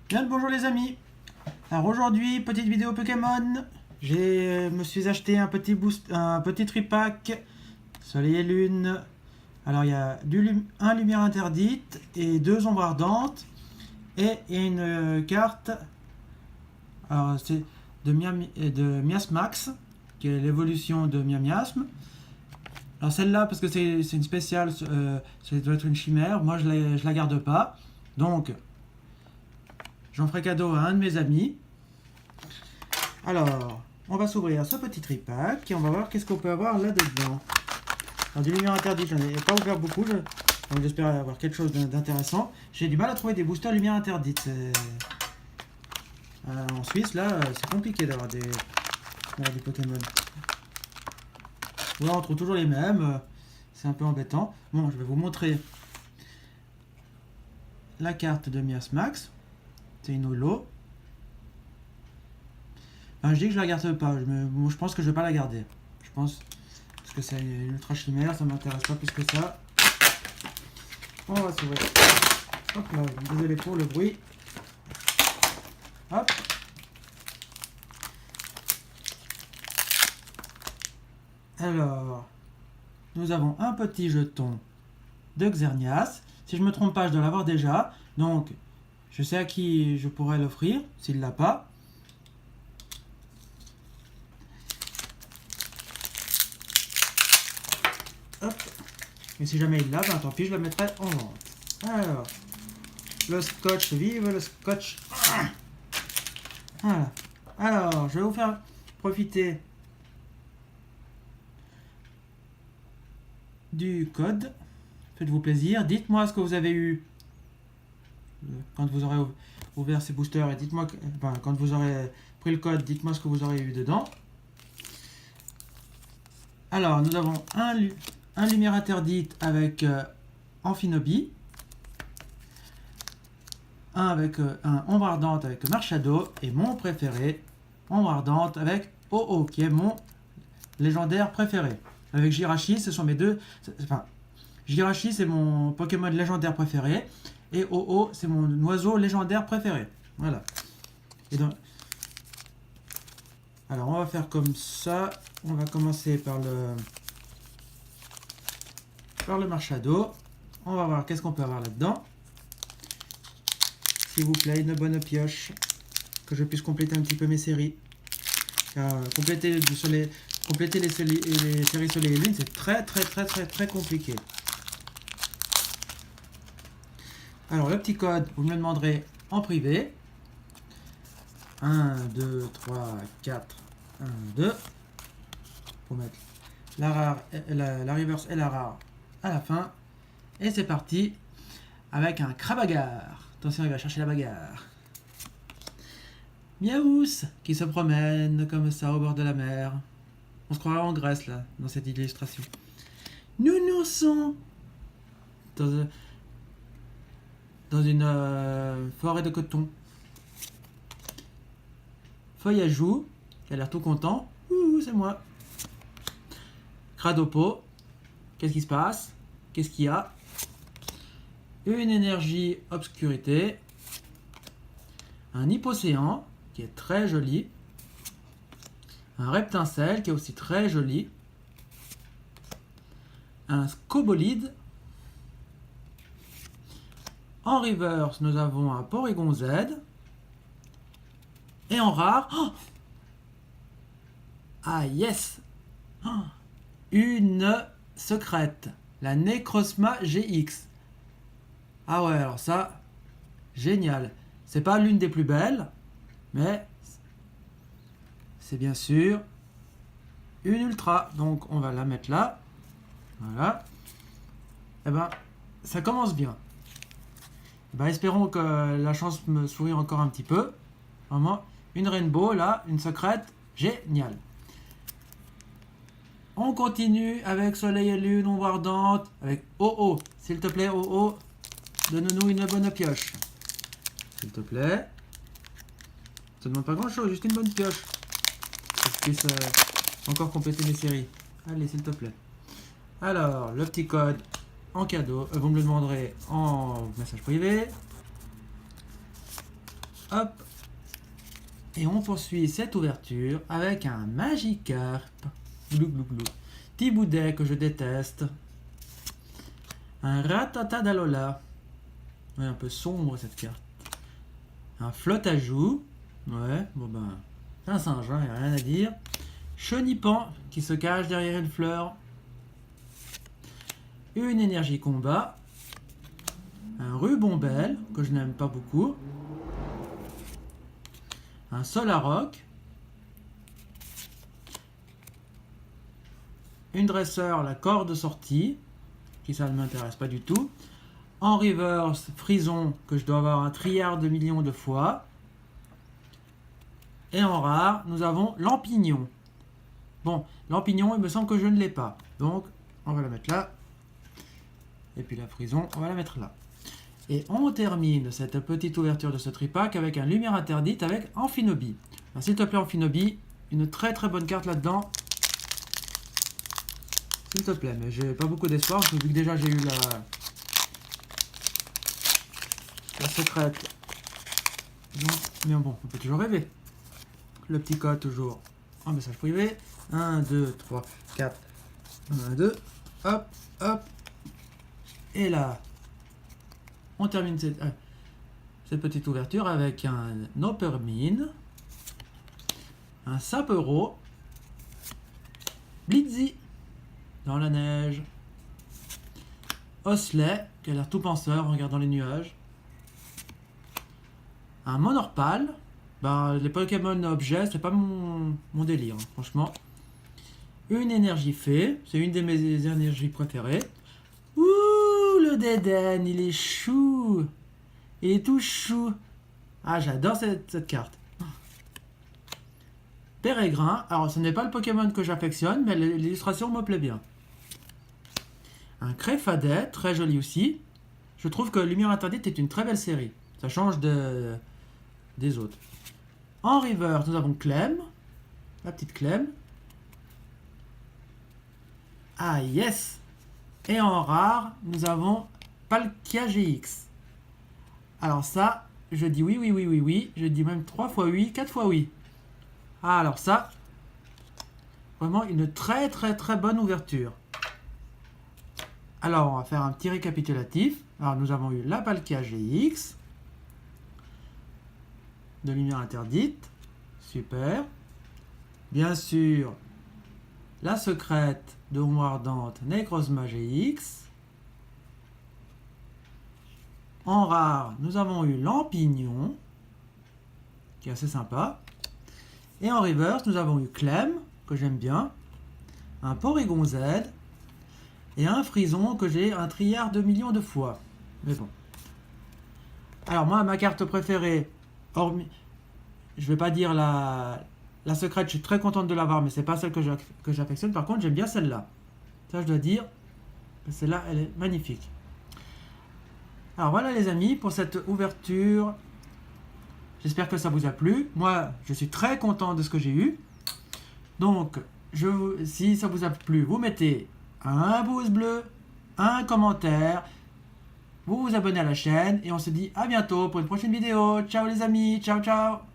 Bien le bonjour les amis. Alors aujourd'hui, petite vidéo Pokémon. Me suis acheté un petit un petit tripack Soleil et Lune. Alors il y a un lumière interdite et deux ombres ardentes et une carte. Alors c'est de Miasmax, qui est l'évolution de Miasme. Alors celle-là, parce que c'est une spéciale, ça doit être une chimère. Moi je la garde pas. Donc j'en ferai cadeau à un de mes amis. Alors, on va s'ouvrir ce petit tripack et on va voir qu'est-ce qu'on peut avoir là-dedans. Alors, du lumière interdite, j'en ai pas ouvert beaucoup, donc j'espère avoir quelque chose d'intéressant. J'ai du mal à trouver des boosters lumière interdite. En Suisse, là, c'est compliqué d'avoir des Pokémon. Voilà, on trouve toujours les mêmes. C'est un peu embêtant. Bon, je vais vous montrer la carte de Miasmax. C'est une holo. Enfin, je dis que je la garde pas. Je pense que je vais pas la garder. Je pense parce que c'est une ultra chimère, ça m'intéresse pas plus que ça. On va s'ouvrir. Hop là, désolé pour le bruit. Hop. Alors, nous avons un petit jeton de Xerneas. Si je me trompe pas, je dois l'avoir déjà. Donc, je sais à qui je pourrais l'offrir s'il l'a pas. Hop. Et si jamais il l'a, ben tant pis, je le mettrai en vente. Alors, le scotch, vive le scotch. Voilà. Alors, je vais vous faire profiter du code. Faites-vous plaisir. Dites-moi ce que vous avez eu quand vous aurez ouvert ces boosters et dites-moi, enfin, quand vous aurez pris le code, dites-moi ce que vous aurez eu dedans. Alors, nous avons un lumière interdite avec Amphinobi, un avec un ombre ardente avec Marshado et mon préféré, ombre ardente avec OO, qui est mon légendaire préféré. Avec Jirachi, ce sont mes deux. Enfin, Jirachi, c'est mon Pokémon légendaire préféré et OO, c'est mon oiseau légendaire préféré. Voilà. Et donc, alors, on va faire comme ça. On va commencer par le Marshado. On va voir qu'est-ce qu'on peut avoir là-dedans. S'il vous plaît, une bonne pioche. Que je puisse compléter un petit peu mes séries. Car compléter les séries Soleil et Lune, c'est très compliqué. Alors, le petit code, vous me le demanderez en privé. 1, 2, 3, 4, 1, 2. Pour mettre la rare, la reverse et la rare à la fin. Et c'est parti avec un Crabagar. Attention, il va chercher la bagarre. Miaous qui se promène comme ça au bord de la mer. On se croirait en Grèce là, dans cette illustration. Nounouson dans une forêt de coton. Feuillajou qui a l'air tout content. Ouh, c'est moi. Cradopo. Qu'est-ce qui se passe? Qu'est-ce qu'il y a? Une énergie obscurité. Un hypocéan qui est très joli. Un reptincelle qui est aussi très joli. Un scobolide. En reverse, nous avons un Porygon Z. Et en rare... Oh, ah yes, oh, une secrète. La Necrozma GX. Ah ouais, alors ça, génial. C'est pas l'une des plus belles, mais c'est bien sûr une ultra. Donc on va la mettre là. Voilà. Et ben, ça commence bien. Et ben, espérons que la chance me sourit encore un petit peu. Vraiment, une rainbow là, une secrète, génial. On continue avec Soleil et Lune, ombre ardente, avec OO. S'il te plaît, OO, donne-nous une bonne pioche. S'il te plaît. Ça ne demande pas grand-chose, juste une bonne pioche. Pour que je puisse encore compléter mes séries. Allez, s'il te plaît. Alors, le petit code en cadeau. Vous me le demanderez en message privé. Hop. Et on poursuit cette ouverture avec un Magikarp. Glou glou glou. Petit boudet que je déteste. Un Rattata-Alola. Ouais, un peu sombre cette carte. Un Flotte-à-Joue. Ouais, bon ben, c'est un singe, hein, y a rien à dire. Chenipan qui se cache derrière une fleur. Une énergie combat. Un Rubombelle que je n'aime pas beaucoup. Un Solaroc. Une dresseur, la corde sortie, qui ça ne m'intéresse pas du tout. En reverse, Frison, que je dois avoir un trilliard de millions de fois. Et en rare, nous avons Lampignon. Bon, Lampignon, il me semble que je ne l'ai pas. Donc, on va la mettre là. Et puis la Frison, on va la mettre là. Et on termine cette petite ouverture de ce tripack avec un Lumière Interdite avec Amphinobi. S'il te plaît, Amphinobi, une très très bonne carte là-dedans. S'il te plaît, mais j'ai pas beaucoup d'espoir, vu que déjà j'ai eu la secrète. Donc, mais bon, on peut toujours rêver. Le petit code toujours en message privé. 1, 2, 3, 4. 1, 2. Hop, hop. Et là, on termine cette petite ouverture avec un Opermine, un Sapero, Blitzy dans la neige, Osley qui a l'air tout penseur en regardant les nuages, un Monorpal. Bah, les Pokémon objets, c'est pas mon délire, hein, franchement. Une énergie fée, c'est une de mes énergies préférées. Ouh, le Dédenne, il est chou. Il est tout chou. Ah, j'adore cette carte. Pérégrin, alors ce n'est pas le Pokémon que j'affectionne, mais l'illustration me plaît bien. Un Créfadet, très joli aussi. Je trouve que Lumière Interdite est une très belle série. Ça change des autres. En reverse, nous avons Clem. La petite Clem. Ah yes. Et en rare, nous avons Palkia GX. Alors ça, je dis oui, oui, oui, oui, oui. Je dis même 3 fois oui, 4 fois oui. Ah, alors ça, vraiment une très très très bonne ouverture. Alors, on va faire un petit récapitulatif. Alors, nous avons eu la Palkia GX. De Lumière Interdite. Super. Bien sûr, la secrète de Ombre Ardente Necrozma GX. En rare, nous avons eu Lampignon, qui est assez sympa. Et en reverse, nous avons eu Clem, que j'aime bien. Un Porygon Z. Et un Frison que j'ai un trilliard de millions de fois. Mais bon. Alors moi, ma carte préférée, hormis, je vais pas dire la secrète, je suis très contente de l'avoir, mais c'est pas celle que j'affectionne. Par contre, j'aime bien celle-là. Ça, je dois dire, celle-là, elle est magnifique. Alors voilà les amis, pour cette ouverture, j'espère que ça vous a plu. Moi, je suis très content de ce que j'ai eu. Donc, si ça vous a plu, vous mettez un pouce bleu, un commentaire, vous vous abonnez à la chaîne et on se dit à bientôt pour une prochaine vidéo. Ciao les amis, ciao ciao.